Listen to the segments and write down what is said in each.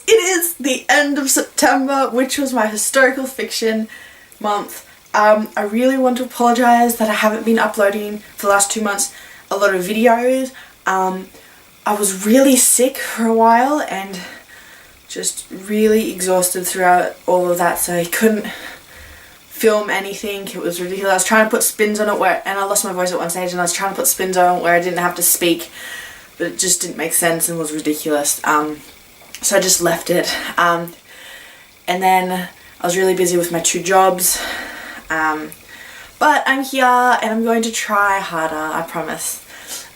It is the end of September, which was my historical fiction month. I really want to apologise that I haven't been uploading for the last 2 months a lot of videos. I was really sick for a while and just really exhausted throughout all of that, so I couldn't film anything. It was ridiculous. I was trying to put spins on it and I lost my voice at one stage, and I was trying to put spins on it where I didn't have to speak, but it just didn't make sense and was ridiculous. So I just left it. And then I was really busy with my 2 jobs. But I'm here and I'm going to try harder, I promise.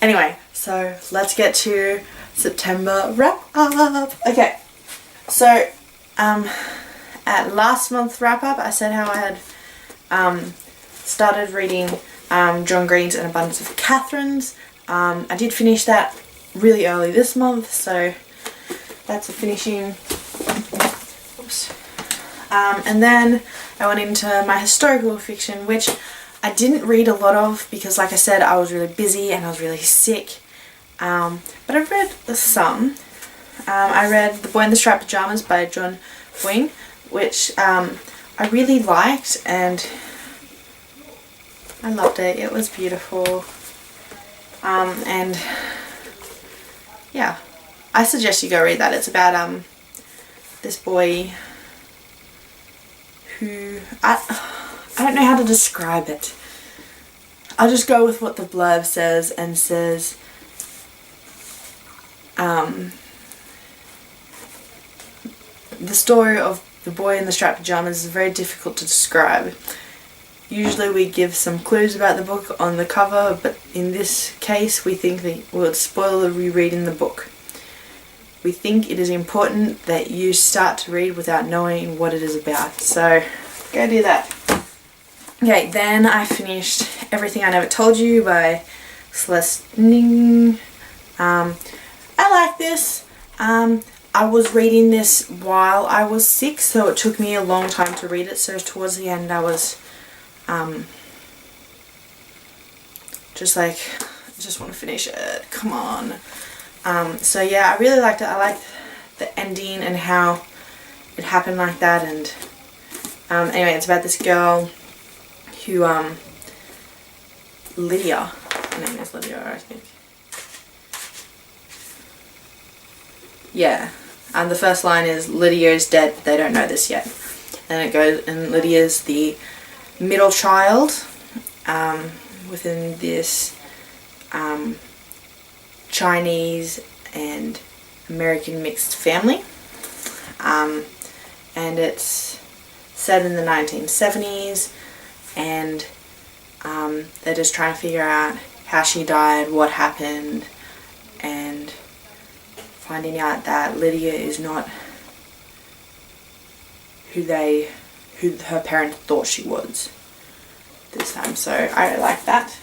Anyway, so let's get to September wrap up. Okay, so at last month's wrap up I said how I had started reading John Green's An Abundance of Catherines. I did finish that really early this month, so that's a finishing. Oops. And then I went into my historical fiction, which I didn't read a lot of because, like I said, I was really busy and I was really sick. But I've read some. I read The Boy in the Striped Pyjamas by John Gwynne, which I really liked and I loved it. It was beautiful. And yeah, I suggest you go read that. It's about this boy who I don't know how to describe it. I'll just go with what the blurb says, and says the story of the boy in the striped pyjamas is very difficult to describe. Usually we give some clues about the book on the cover, but in this case we think that we'll spoil the rereading the book. We think it is important that you start to read without knowing what it is about, so go do that. Okay, then I finished Everything I Never Told You by Celeste Ning. I like this. I was reading this while I was sick, so it took me a long time to read it, so towards the end I was just like, I just want to finish it, come on. So yeah, I really liked it. I liked the ending and how it happened like that, and anyway, it's about this girl who, Lydia, her name is Lydia, I think. Yeah, and the first line is, Lydia is dead, but they don't know this yet. And it goes, and Lydia's the middle child within this Chinese and American mixed family, and it's set in the 1970s, and they're just trying to figure out how she died, what happened, and finding out that Lydia is not who her parents thought she was this time. So I like that.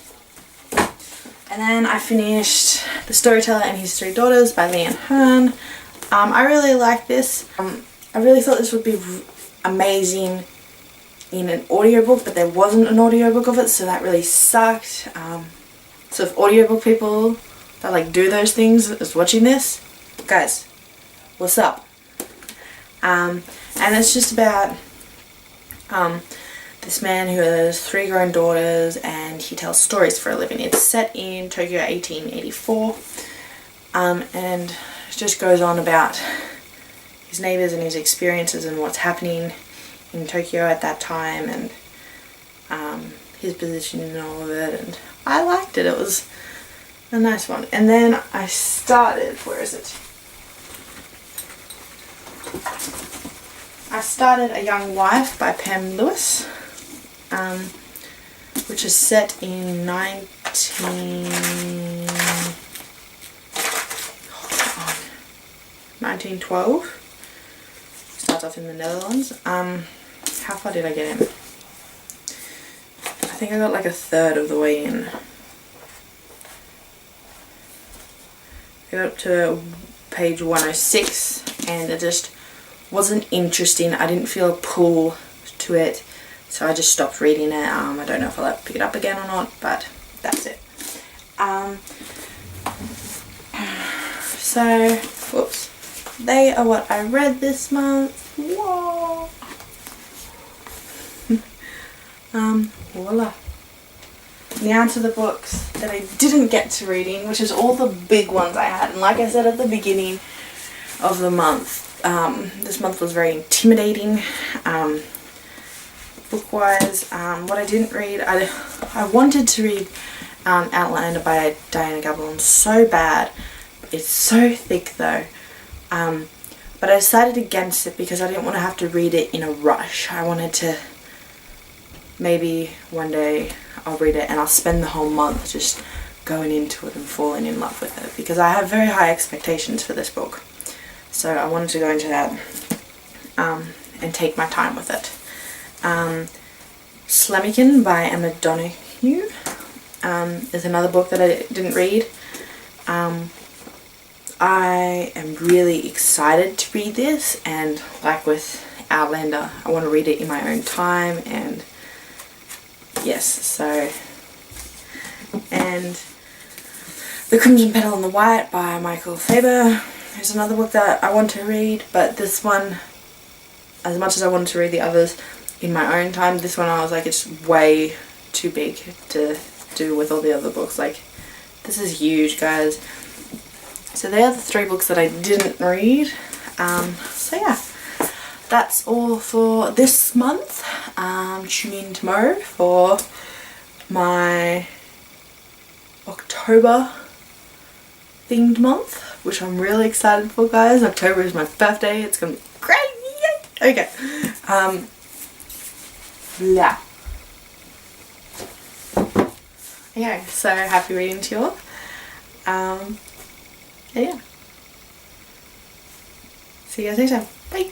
And then I finished The Storyteller and His 3 Daughters by Leanne Hearn. I really like this. I really thought this would be amazing in an audiobook, but there wasn't an audiobook of it, so that really sucked. So if audiobook people that like do those things is watching this, guys, what's up? And it's just about this man who has 3 grown daughters and he tells stories for a living. It's set in Tokyo 1884, and it just goes on about his neighbours and his experiences and what's happening in Tokyo at that time, and his position in all of it, and I liked it. It was a nice one. And then I started, where is it? I started A Young Wife by Pam Lewis, which is set in 1912. Starts off in the Netherlands. How far did I get in? I think I got like a third of the way in. I got up to page 106 and it just wasn't interesting. I didn't feel a pull to it, so I just stopped reading it. I don't know if I'll ever pick it up again or not, but that's it. So, whoops, they are what I read this month. Whoa. Voila. Now to the books that I didn't get to reading, which is all the big ones I had. And like I said at the beginning of the month, this month was very intimidating. Book-wise, what I didn't read, I wanted to read Outlander by Diana Gabaldon so bad. It's so thick though. But I decided against it because I didn't want to have to read it in a rush. I wanted to, maybe one day I'll read it and I'll spend the whole month just going into it and falling in love with it, because I have very high expectations for this book. So I wanted to go into that and take my time with it. Slamican by Emma Donoghue is another book that I didn't read. I am really excited to read this, and like with Outlander, I want to read it in my own time, and yes, so, and The Crimson Petal and the White by Michael Faber is another book that I want to read, but this one, as much as I wanted to read the others in my own time, this one I was like, it's way too big to do with all the other books. Like, this is huge, guys. So they are the 3 books that I didn't read. So yeah, that's all for this month. Tune in tomorrow for my October themed month, which I'm really excited for, guys. October is my birthday. It's gonna be great. Yay! Okay. Yeah. Okay, so happy reading to you all. Yeah. See you guys next time. Bye.